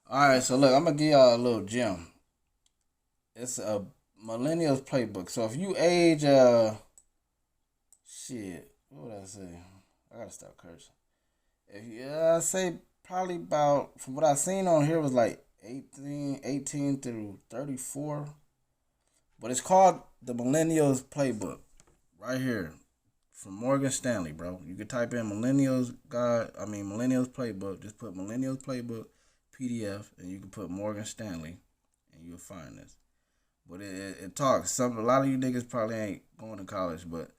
All right, so look, I'm gonna give y'all a little gem. It's a Millennials Playbook. So if you age, shit, what would I say? I gotta stop cursing. If you, I say probably about from what I seen on here was like 18 through 34, but it's called the Millennials Playbook right here from Morgan Stanley, bro. You can type in Millennials Playbook. Just put Millennials Playbook PDF, and you can put Morgan Stanley, and you'll find this. But it talks. A lot of you niggas probably ain't going to college, but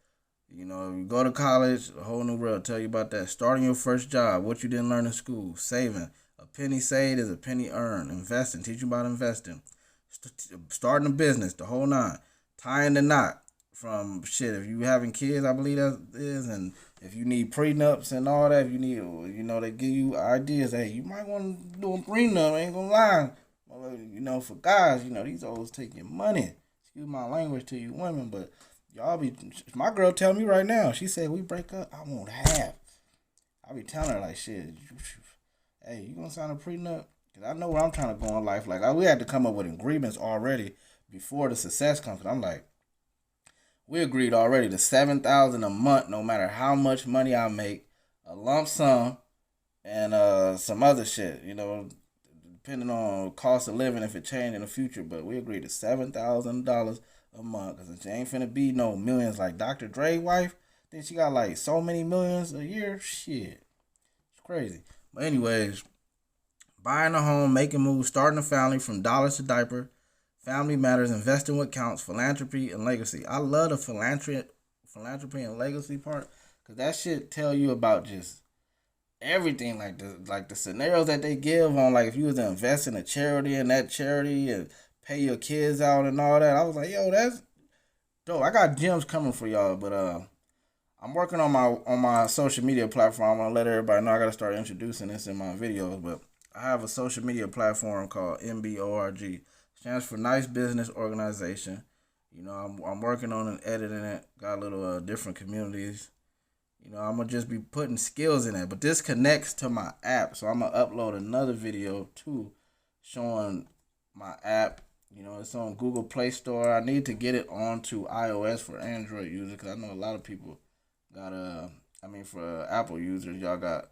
you go to college, a whole new world. Tell you about that. Starting your first job, what you didn't learn in school, saving. A penny saved is a penny earned. Investing, teach you about investing. Starting a business, the whole nine. Tying the knot from shit. If you having kids, I believe that is, and if you need prenups and all that, if you need, they give you ideas. Hey, you might want to do a prenup. I ain't gonna lie. For guys, these always take your money. Excuse my language to you women, but y'all be. My girl tell me right now. She said we break up, I won't have. I be telling her like shit. Hey, you gonna sign a prenup? Cause I know where I'm trying to go in life. Like we had to come up with agreements already before the success comes. I'm like, we agreed already to 7,000 a month, no matter how much money I make, a lump sum, and some other shit. Depending on cost of living if it change in the future. But we agreed to $7,000 a month because it ain't finna be no millions like Dr. Dre wife. Then she got like so many millions a year. Shit, it's crazy. But anyways, buying a home, making moves, starting a family from dollars to diaper, family matters, investing what counts, philanthropy and legacy. I love the philanthropy and legacy part because that shit tell you about just everything like the scenarios that they give on like if you was to invest in a charity and that charity and pay your kids out and all that. I was like, yo, that's dope. I got gems coming for y'all, but I'm working on my social media platform. I'm gonna let everybody know I gotta start introducing this in my videos, but I have a social media platform called MBORG. Stands for Nice Business Organization. I'm working on and editing it. Got a little different communities. I'm gonna just be putting skills in it. But this connects to my app, so I'm gonna upload another video too, showing my app. It's on Google Play Store. I need to get it onto iOS for Android users because I know a lot of people got for Apple users, y'all got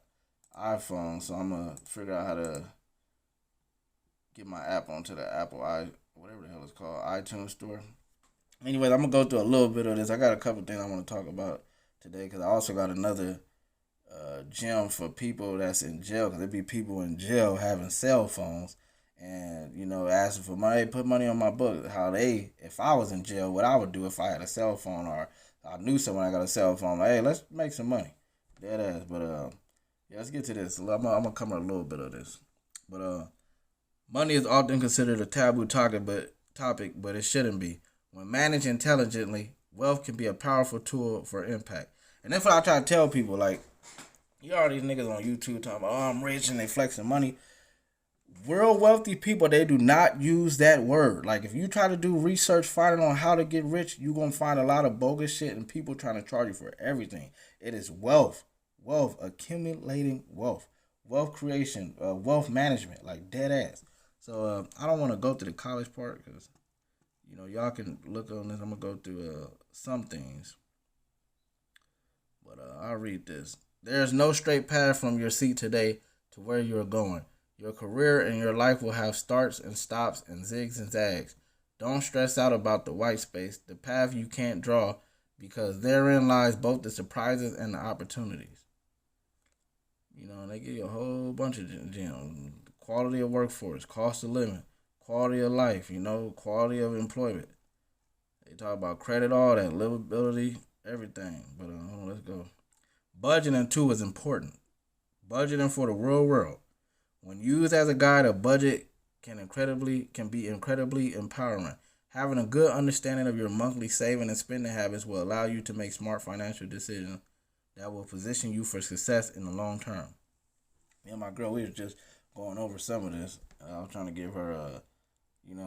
iPhone. So I'm gonna figure out how to get my app onto the whatever the hell it's called, iTunes store. Anyways, I'm gonna go through a little bit of this. I got a couple things I want to talk about today because I also got another gem for people that's in jail because there be people in jail having cell phones and asking for money, put money on my book. If I was in jail, what I would do if I had a cell phone or I knew someone that got a cell phone. Like, hey, let's make some money, dead ass. But yeah, let's get to this. I'm gonna cover a little bit of this, but money is often considered a taboo topic, but it shouldn't be. When managed intelligently, wealth can be a powerful tool for impact. And that's what I try to tell people. Like, you all these niggas on YouTube talking about, oh, I'm rich and they flexing money. Real wealthy people, they do not use that word. Like, if you try to do research finding on how to get rich, you're going to find a lot of bogus shit and people trying to charge you for everything. It is wealth. Wealth, accumulating wealth. Wealth creation, wealth management, like dead ass. So, I don't want to go through the college part because, y'all can look on this. I'm going to go through some things. But I'll read this. There's no straight path from your seat today to where you're going. Your career and your life will have starts and stops and zigs and zags. Don't stress out about the white space, the path you can't draw, because therein lies both the surprises and the opportunities. They give you a whole bunch of gems. Quality of workforce, cost of living, quality of life, quality of employment. They talk about credit, all that, livability, everything. But hold on, let's go. Budgeting too is important. Budgeting for the real world. When used as a guide, a budget can be incredibly empowering. Having a good understanding of your monthly saving and spending habits will allow you to make smart financial decisions that will position you for success in the long term. Me and my girl, we was just going over some of this. I was trying to give her,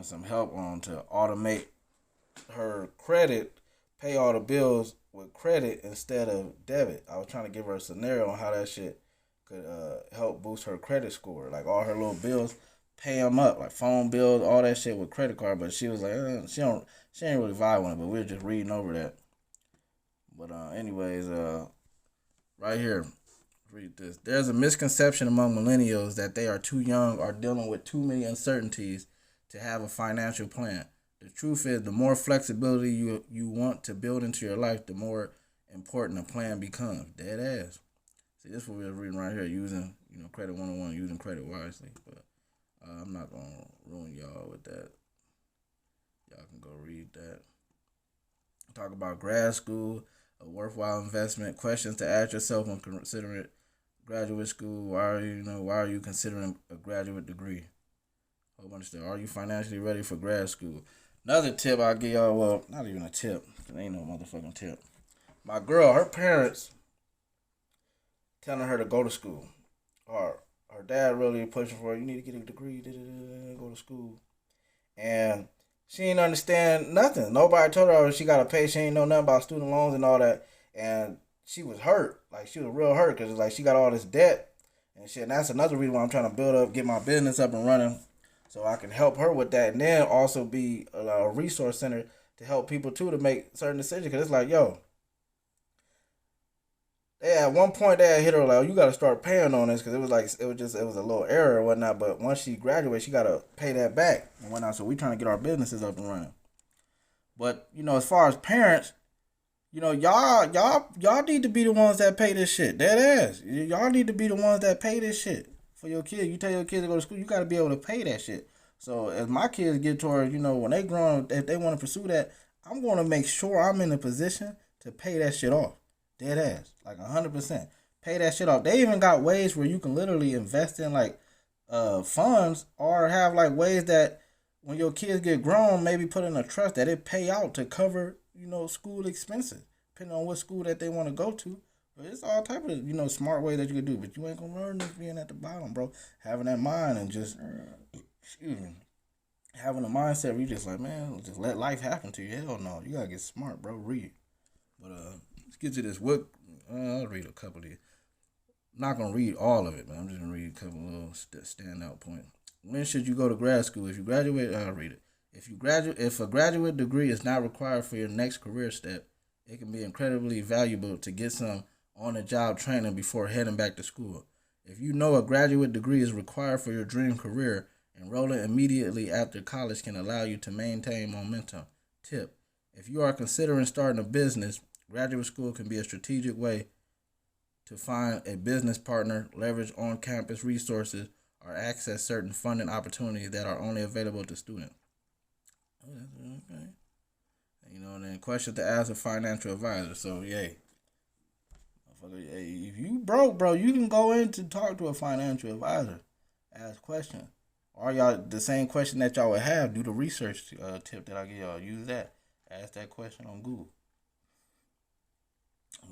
some help on to automate her credit, pay all the bills with credit instead of debit. I was trying to give her a scenario on how that shit could help boost her credit score. Like all her little bills, pay them up, like phone bills, all that shit with credit card. But she was like, she ain't really vibe on it. But we were just reading over that. But anyways, right here, read this. There's a misconception among millennials that they are too young or dealing with too many uncertainties to have a financial plan. The truth is, the more flexibility you want to build into your life, the more important a plan becomes. Dead ass. See, this is what we're reading right here, using credit 101, using credit wisely. But I'm not gonna ruin y'all with that. Y'all can go read that. Talk about grad school, a worthwhile investment. Questions to ask yourself when considering graduate school. Why are you considering a graduate degree? Whole bunch of stuff. Are you financially ready for grad school? Another tip I'll give y'all, well, not even a tip. It ain't no motherfucking tip. My girl, her parents telling her to go to school. Or her dad really pushing for her, you need to get a degree, go to school. And she ain't understand nothing. Nobody told her she got to pay. She ain't know nothing about student loans and all that. And she was hurt. Like, she was real hurt because, like, she got all this debt and shit. And that's another reason why I'm trying to build up, get my business up and running so I can help her with that. And then also be a resource center to help people, too, to make certain decisions. Because it's like, yo, at one point they had hit her like, oh, you got to start paying on this because it was a little error or whatnot. But once she graduates, she got to pay that back and whatnot. So we trying to get our businesses up and running. But as far as parents, y'all need to be the ones that pay this shit. Dead ass. Y'all need to be the ones that pay this shit for your kids. You tell your kids to go to school, you got to be able to pay that shit. So as my kids get towards, when they grow, if they want to pursue that, I'm going to make sure I'm in a position to pay that shit off. Dead ass. Like 100%. Pay that shit off. They even got ways where you can literally invest in like funds or have like ways that when your kids get grown, maybe put in a trust that it pay out to cover, school expenses. Depending on what school that they want to go to. But it's all type of, smart way that you can do. But you ain't gonna learn this being at the bottom, bro. Having that mind and just having a mindset where you just like, man, just let life happen to you. Hell no. You gotta get smart, bro. Read. But let's get to this. I'll read a couple of these. I'm not gonna read all of it, man. I'm just gonna read a couple of little standout points. When should you go to grad school? If you graduate, I'll read it. If a graduate degree is not required for your next career step, it can be incredibly valuable to get some on-the-job training before heading back to school. If you know a graduate degree is required for your dream career, enrolling immediately after college can allow you to maintain momentum. Tip: if you are considering starting a business, graduate school can be a strategic way to find a business partner, leverage on-campus resources, or access certain funding opportunities that are only available to students. Oh, that's okay. And then questions to ask a financial advisor. So, yay. If you broke, bro, you can go in to talk to a financial advisor. Ask questions. Or y'all, the same question that y'all would have, do the research tip that I give y'all. Use that. Ask that question on Google.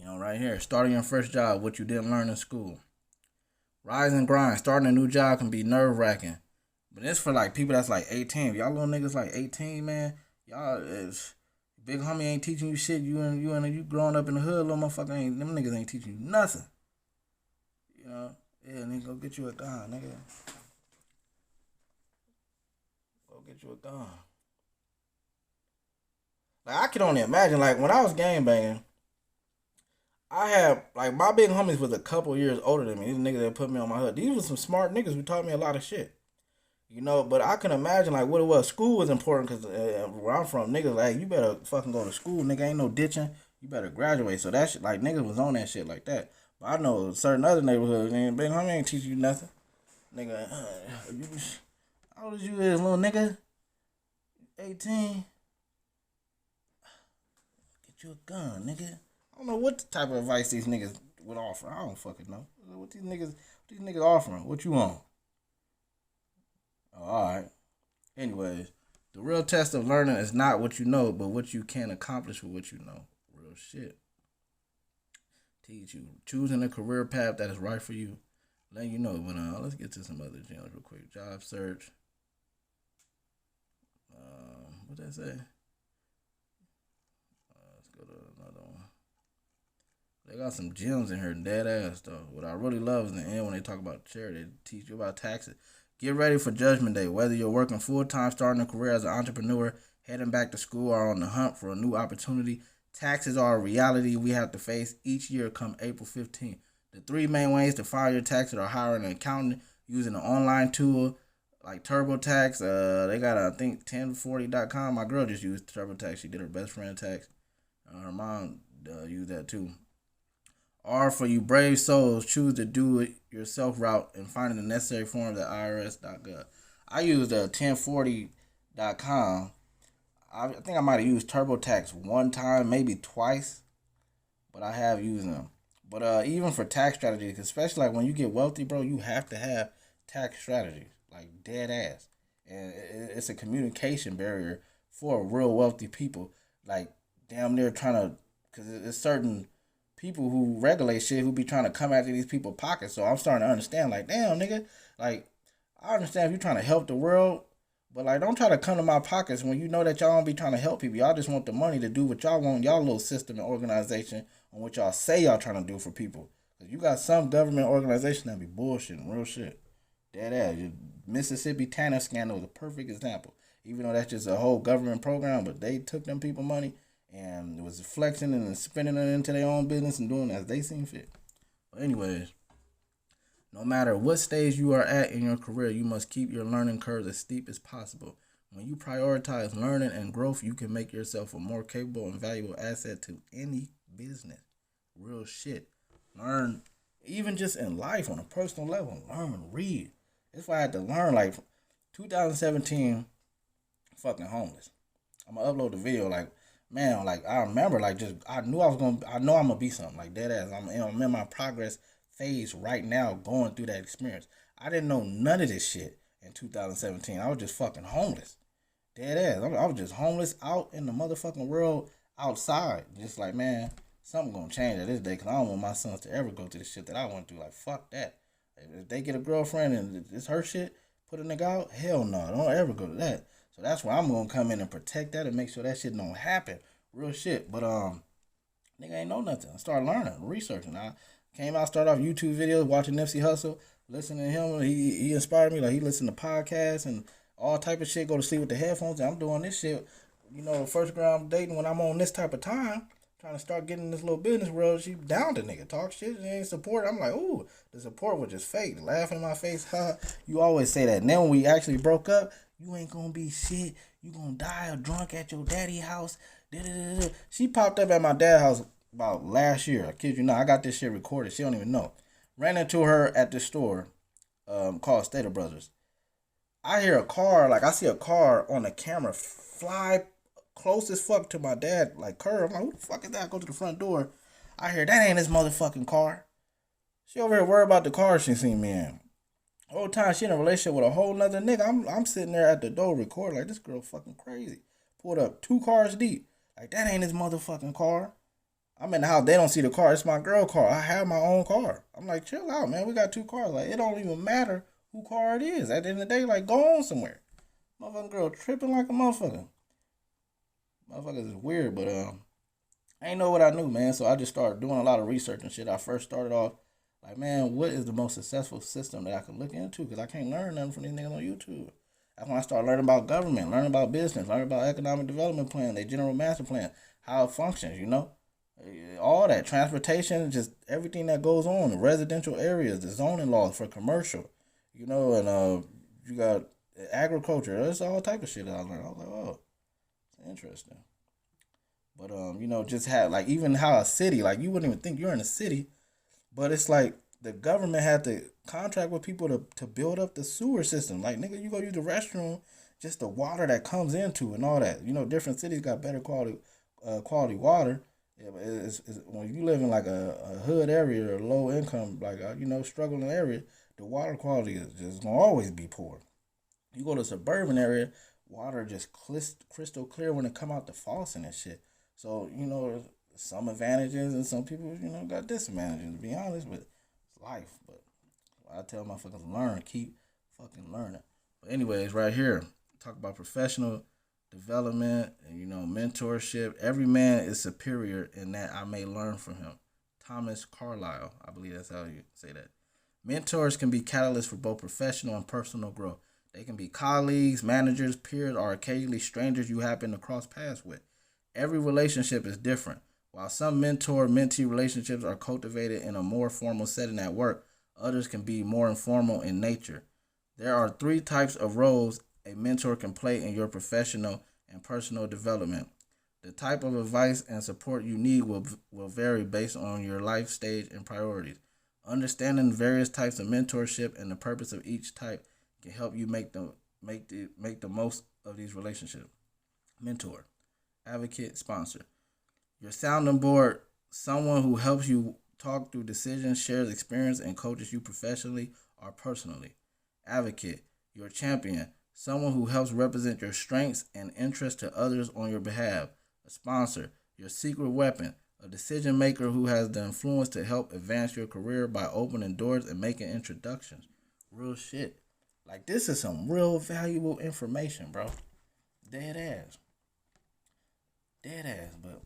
Right here, starting your first job, what you didn't learn in school. Rise and grind. Starting a new job can be nerve-wracking. But it's for like people that's like 18. If y'all little niggas like 18, man, y'all is big homie ain't teaching you shit. You growing up in the hood, little motherfucker them niggas ain't teaching you nothing. Yeah, nigga, go get you a gun, nigga. Go get you a gun. Like I can only imagine, like when I was gangbanging, I had like my big homies was a couple years older than me. These niggas that put me on my hood. These were some smart niggas who taught me a lot of shit. But I can imagine like what it was. School was important because where I'm from, niggas like, hey, you better fucking go to school, nigga. Ain't no ditching. You better graduate. So that shit, like niggas was on that shit like that. But I know certain other neighborhoods, man, big homie ain't teach you nothing, nigga. How old is you, little nigga? 18. Get you a gun, nigga. I don't know what type of advice these niggas would offer. I don't fucking know. What these niggas offering? What you want? Oh, alright. Anyways, the real test of learning is not what you know, but what you can accomplish with what you know. Real shit. Teach you. Choosing a career path that is right for you. Letting you know. But let's get to some other gems real quick. Job search. What did I say? Let's go to another one. They got some gems in here, dead ass though. What I really love is in the end when they talk about charity, they teach you about taxes. Get ready for Judgment Day. Whether you're working full-time, starting a career as an entrepreneur, heading back to school, or on the hunt for a new opportunity, taxes are a reality we have to face each year come April 15th. The three main ways to file your taxes are hiring an accountant, using an online tool like TurboTax. They got, I think, 1040.com. My girl just used TurboTax. She did her best friend tax. Her mom used that too. Or for you brave souls, choose the do-it-yourself route and finding the necessary forms at irs.gov. I used 1040.com. I think I might have used TurboTax one time, maybe twice, but I have used them. But even for tax strategies, especially like when you get wealthy, bro, you have to have tax strategies, like dead ass. And it's a communication barrier for real wealthy people, like damn near trying to, because it's certain people who regulate shit who be trying to come after these people's pockets. So I'm starting to understand, like, damn, nigga, like, I understand if you're trying to help the world, but like, don't try to come to my pockets when you know that y'all don't be trying to help people. Y'all just want the money to do what y'all want, y'all little system and organization on what y'all say y'all trying to do for people. Cause you got some government organization that be bullshitting, real shit. Dead ass. Mississippi Tanner scandal was a perfect example. Even though that's just a whole government program, but they took them people money and it was flexing and spending it into their own business and doing as they seem fit. But anyways, no matter what stage you are at in your career, you must keep your learning curve as steep as possible. When you prioritize learning and growth, you can make yourself a more capable and valuable asset to any business. Real shit. Learn, even just in life on a personal level. Learn, read. That's why I had to learn. Like 2017, fucking homeless. I'm gonna upload the video. Like, man, like I remember, like just I know I'm gonna be something like dead ass. I'm in my progress phase right now, going through that experience. I didn't know none of this shit in 2017. I was just fucking homeless, dead ass. I was just homeless out in the motherfucking world outside. Just like, man, something gonna change at this day because I don't want my sons to ever go through the shit that I went through. Like, fuck that. If they get a girlfriend and it's her shit, put a nigga out, hell no, don't ever go to that. So that's why I'm gonna come in and protect that and make sure that shit don't happen. Real shit. But nigga ain't know nothing. I started learning, researching. I came out, started off YouTube videos, watching Nipsey Hussle, listening to him. He inspired me. Like, he listened to podcasts and all type of shit. Go to sleep with the headphones. And I'm doing this shit. You know, the first girl I'm dating when I'm on this type of time, trying to start getting in this little business world, she down to nigga, talk shit, she ain't support. I'm like, ooh, the support was just fake, laughing in my face. Huh? You always say that. And then when we actually broke up, you ain't gonna be shit. You gonna die or drunk at your daddy house. Da-da-da-da. She popped up at my dad's house about last year. I kid you not. I got this shit recorded. She don't even know. Ran into her at this store called Stater Brothers. I hear a car, like I see a car on the camera fly close as fuck to my dad, like curve. I'm like, who the fuck is that? I go to the front door. I hear that ain't his motherfucking car. She over here worried about the car she seen me in. Whole time she in a relationship with a whole nother nigga. I'm sitting there at the door recording like this girl fucking crazy. Pulled up 2 cars deep. Like that ain't his motherfucking car. I'm in the house. They don't see the car. It's my girl car. I have my own car. I'm like, chill out, man. We got 2 cars. Like, it don't even matter who car it is. At the end of the day, like, go on somewhere. Motherfucking girl tripping like a motherfucker. Motherfuckers is weird, but I ain't know what I knew, man. So I just started doing a lot of research and shit. I first started off like, man, what is the most successful system that I could look into? Because I can't learn nothing from these niggas on YouTube. That's when I started learning about government, learning about business, learning about economic development plan, their general master plan, how it functions, you know? All that, transportation, just everything that goes on, the residential areas, the zoning laws for commercial, you know, and you got agriculture. There's all type of shit that I learned. I was like, oh, it's interesting. But, you know, just have, like, even how a city, like, you wouldn't even think you're in a city, but it's like the government had to contract with people to build up the sewer system. Like, nigga, you go use the restroom, just the water that comes into and all that. You know, different cities got better quality water. Yeah, but it's when you live in like a hood area or low income, like you know, struggling area, the water quality is just gonna always be poor. You go to a suburban area, water just crystal clear when it come out the faucet and shit. So you know, there's some advantages and some people you know got disadvantages. To be honest, but it's life. But I tell motherfuckers learn, keep fucking learning. But anyways, right here, talk about professional development and you know mentorship. Every man is superior in that I may learn from him. Thomas Carlyle, I believe that's how you say that. Mentors can be catalysts for both professional and personal growth. They can be colleagues, managers, peers, or occasionally strangers you happen to cross paths with. Every relationship is different. While some mentor mentee relationships are cultivated in a more formal setting at work, others can be more informal in nature. There are three types of roles a mentor can play in your professional and personal development. The type of advice and support you need will vary based on your life stage and priorities. Understanding various types of mentorship and the purpose of each type can help you make the most of these relationships. Mentor, advocate, sponsor. Your sounding board, someone who helps you talk through decisions, shares experience, and coaches you professionally or personally. Advocate, your champion, someone who helps represent your strengths and interests to others on your behalf. A sponsor, your secret weapon, a decision maker who has the influence to help advance your career by opening doors and making introductions. Real shit. Like, this is some real valuable information, bro. Dead ass. Dead ass, but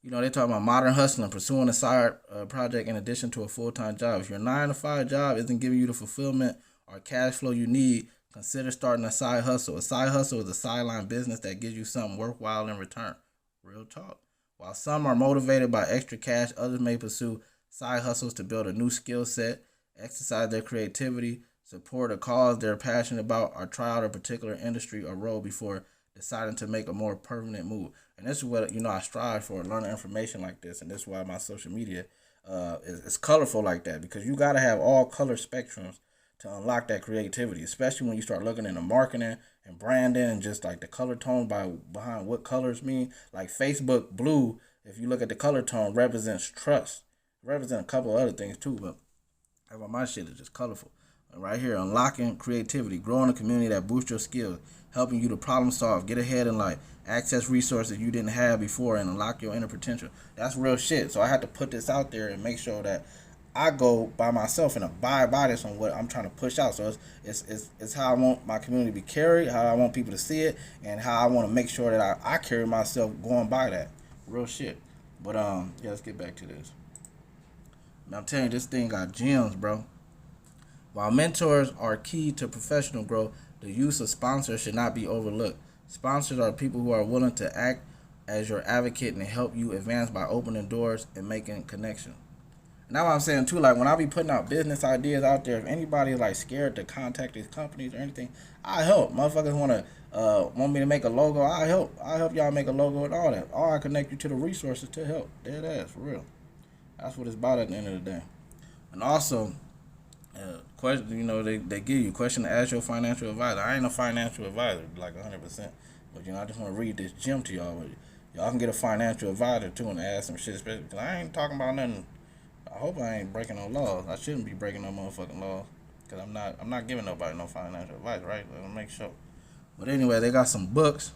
they talk about modern hustling, pursuing a side project in addition to a full-time job. If your 9 to 5 job isn't giving you the fulfillment or cash flow you need, consider starting a side hustle. A side hustle is a sideline business that gives you something worthwhile in return. Real talk. While some are motivated by extra cash, others may pursue side hustles to build a new skill set, exercise their creativity, support a cause they're passionate about, or try out a particular industry or role before deciding to make a more permanent move. And this is what I strive for, learning information like this. And this is why my social media is colorful like that, because you got to have all color spectrums to unlock that creativity, especially when you start looking into marketing and branding and just like the color tone behind what colors mean. Like Facebook blue, if you look at the color tone, represents trust. It represents a couple of other things too, but my shit is just colorful. And right here, unlocking creativity, growing a community that boosts your skills, helping you to problem solve, get ahead in life, access resources you didn't have before, and unlock your inner potential. That's real shit. So I had to put this out there and make sure that I go by myself and abide by this on what I'm trying to push out. So it's how I want my community to be carried, how I want people to see it, and how I want to make sure that I carry myself going by that. Real shit. But yeah, let's get back to this. I'm telling you, this thing got gems, bro. While mentors are key to professional growth, the use of sponsors should not be overlooked. Sponsors are people who are willing to act as your advocate and help you advance by opening doors and making connections. Now what I'm saying too, like when I be putting out business ideas out there, if anybody is like scared to contact these companies or anything, I help. Motherfuckers want me to make a logo, I help. I help y'all make a logo and all that. Or I connect you to the resources to help. Dead ass, for real. That's what it's about at the end of the day. And also, question, they give you question to ask your financial advisor. I ain't no financial advisor, like 100%. But I just want to read this gem to y'all. Y'all can get a financial advisor too and ask some shit, especially because I ain't talking about nothing. I hope I ain't breaking no laws. I shouldn't be breaking no motherfucking laws, because I'm not giving nobody no financial advice, right? Let me make sure. But anyway, they got some books.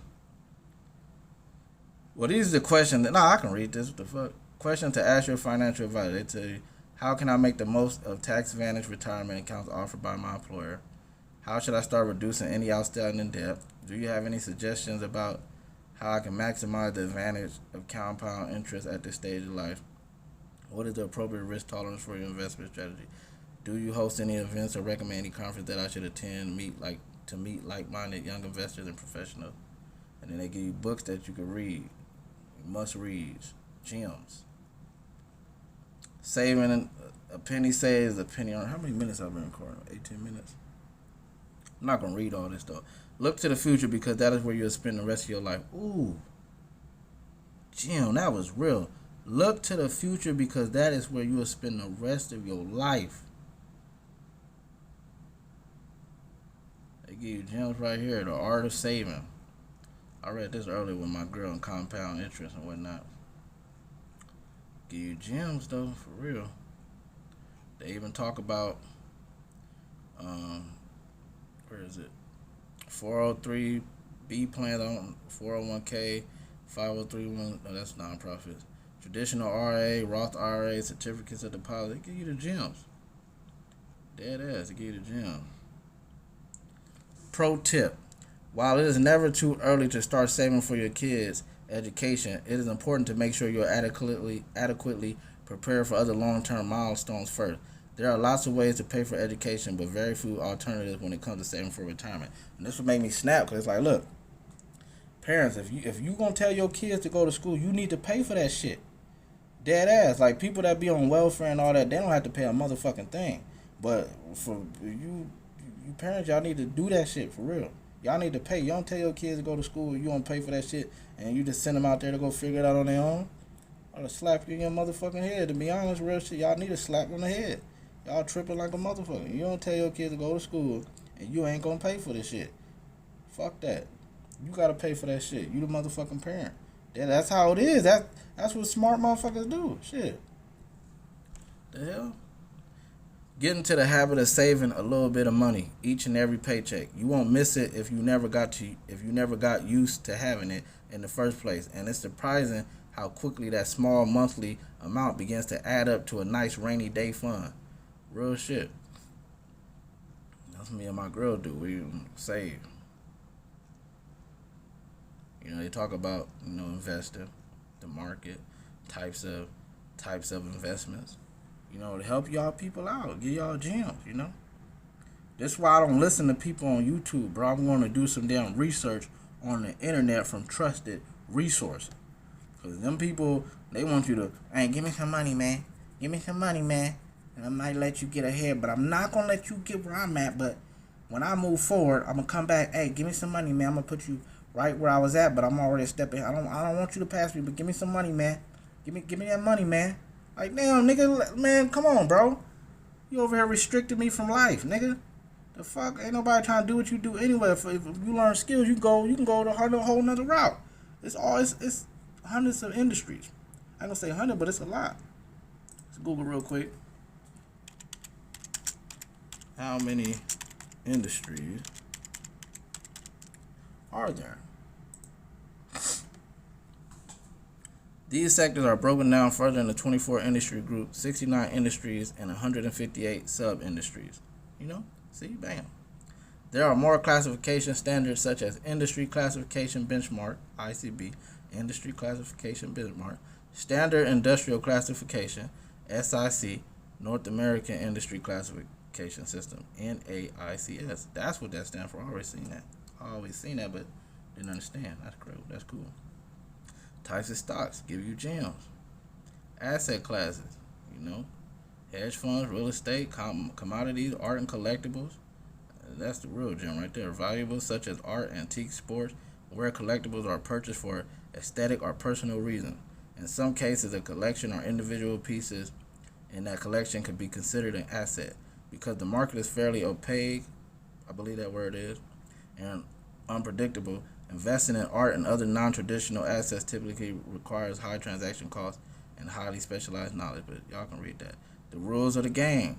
Well, these are the questions. I can read this. What the fuck? Question to ask your financial advisor. They tell you, how can I make the most of tax advantage retirement accounts offered by my employer? How should I start reducing any outstanding debt? Do you have any suggestions about how I can maximize the advantage of compound interest at this stage of life? What is the appropriate risk tolerance for your investment strategy? Do you host any events or recommend any conference that I should attend to meet like-minded young investors and professionals? And then they give you books that you can read, must-reads, gems. Saving a penny saves a penny on. How many minutes I've been recording? 18 minutes. I'm not gonna read all this though. Look to the future, because that is where you'll spend the rest of your life. Ooh, Jim, that was real. Look to the future, because that is where you will spend the rest of your life. They give you gems right here. The Art of Saving. I read this earlier with my girl on compound interest and whatnot. Give you gems though, for real. They even talk about where is it? 403B plans on 401k, 5031. No, that's nonprofits. Traditional RA, Roth IRA, certificates of deposit. They give you the gems. Dead ass, they give you the gems. Pro tip: while it is never too early to start saving for your kids' education, it is important to make sure you're adequately prepared for other long-term milestones first. There are lots of ways to pay for education, but very few alternatives when it comes to saving for retirement. And this would make me snap because it's like, look, parents, if you gonna tell your kids to go to school, you need to pay for that shit. Dead ass. Like people that be on welfare and all that, they don't have to pay a motherfucking thing. But for you parents, y'all need to do that shit for real. Y'all need to pay. You don't tell your kids to go to school, you don't pay for that shit, and you just send them out there to go figure it out on their own. I'll slap you in your motherfucking head. To be honest, real shit, y'all need a slap on the head. Y'all tripping like a motherfucker. You don't tell your kids to go to school, and you ain't gonna pay for this shit. Fuck that. You gotta pay for that shit. You the motherfucking parent. That's how it is. That's what smart motherfuckers do. Shit. The hell? Get into the habit of saving a little bit of money each and every paycheck. You won't miss it if you never got used to having it in the first place. And it's surprising how quickly that small monthly amount begins to add up to a nice rainy day fund. Real shit. That's me and my girl do. We save. They talk about, investing, the market, types of investments, to help y'all people out, give y'all gems, That's why I don't listen to people on YouTube, bro. I'm going to do some damn research on the internet from trusted resources. Because them people, they want you to, hey, give me some money, man. Give me some money, man. And I might let you get ahead, but I'm not going to let you get where I'm at. But when I move forward, I'm going to come back, hey, give me some money, man. I'm going to put you right where I was at, but I'm already stepping. I don't want you to pass me, but give me some money, man. Give me that money, man. Like, damn, nigga, man, come on, bro. You over here restricting me from life, nigga. The fuck? Ain't nobody trying to do what you do anyway. If you learn skills, you can go to a whole nother route. It's hundreds of industries. I ain't gonna say 100, but it's a lot. Let's Google real quick. How many industries are there? These sectors are broken down further into 24 industry groups, 69 industries, and 158 sub-industries. See, bam. There are more classification standards such as Industry Classification Benchmark, ICB, Industry Classification Benchmark, Standard Industrial Classification, SIC, North American Industry Classification System, NAICS. That's what that stands for. I always seen that, but didn't understand. That's cool. Types of stocks give you gems. Asset classes, hedge funds, real estate, commodities, art and collectibles. That's the real gem right there. Valuables such as art, antique, sports, where collectibles are purchased for aesthetic or personal reasons. In some cases, a collection or individual pieces in that collection could be considered an asset because the market is fairly opaque, I believe that word is, and unpredictable. Investing in art and other non-traditional assets typically requires high transaction costs and highly specialized knowledge, but y'all can read that. The rules of the game.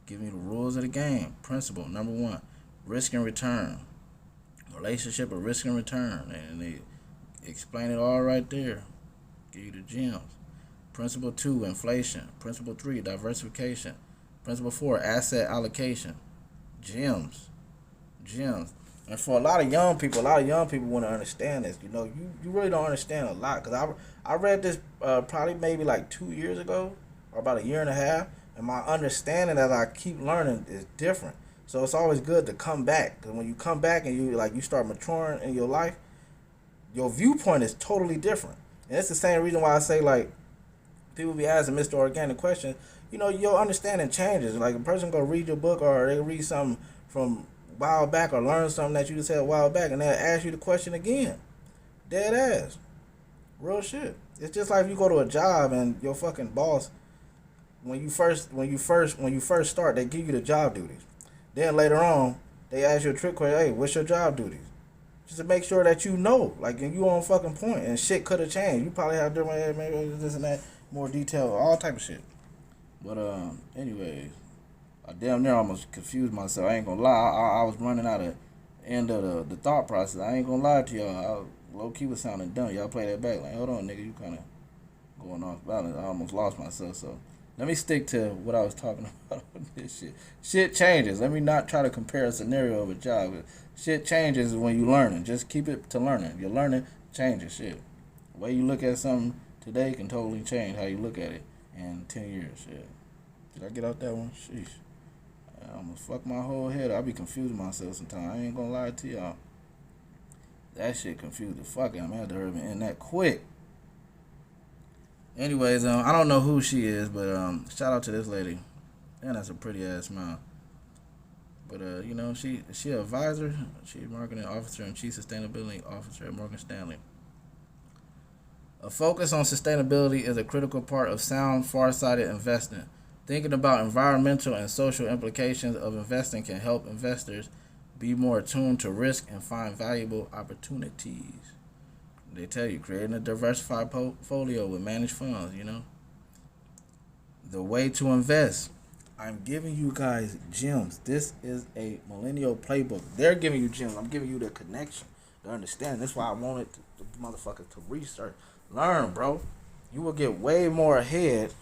Give me the rules of the game. Principle, number 1, risk and return. Relationship of risk and return. And they explain it all right there. Give you the gems. Principle 2, inflation. Principle 3, diversification. Principle 4, asset allocation. Gems. And for a lot of young people want to understand this. You really don't understand a lot. Because I read this probably maybe like 2 years ago, or about a year and a half. And my understanding as I keep learning is different. So it's always good to come back. Because when you come back and you start maturing in your life, your viewpoint is totally different. And it's the same reason why I say, like, people be asking Mr. Organic questions. Your understanding changes. Like, a person go read your book or they read something from a while back or learn something that you just said a while back, and they'll ask you the question again. Dead ass. Real shit. It's just like if you go to a job and your fucking boss, when you first start, they give you the job duties. Then later on, they ask you a trick question, hey, what's your job duties? Just to make sure that like, you on fucking point, and shit could have changed. You probably have different, maybe this and that, more detail, all type of shit. But anyways, I damn near almost confused myself. I ain't gonna lie. I was running out of end of the thought process. I ain't gonna lie to y'all. I low key was sounding dumb. Y'all play that back like, hold on, nigga, you kind of going off balance. I almost lost myself. So let me stick to what I was talking about with this shit. Shit changes. Let me not try to compare a scenario of a job. Shit changes when you learning. Just keep it to learning. If you're learning, changes. Shit. The way you look at something today can totally change how you look at it in 10 years. Shit. Did I get out that one? Sheesh. I almost fuck my whole head. I be confusing myself sometimes. I ain't gonna lie to y'all. That shit confused the fuck out of me. I had to hurry and end that quick. Anyways, I don't know who she is, but shout out to this lady. And that's a pretty ass smile. But you know, she an advisor. She's marketing officer and chief sustainability officer at Morgan Stanley. A focus on sustainability is a critical part of sound, far-sighted investing. Thinking about environmental and social implications of investing can help investors be more attuned to risk and find valuable opportunities. They tell you, creating a diversified portfolio with managed funds, you know. The way to invest. I'm giving you guys gems. This is a millennial playbook. They're giving you gems. I'm giving you the connection, the understanding. That's why I wanted the motherfuckers to research. Learn, bro. You will get way more ahead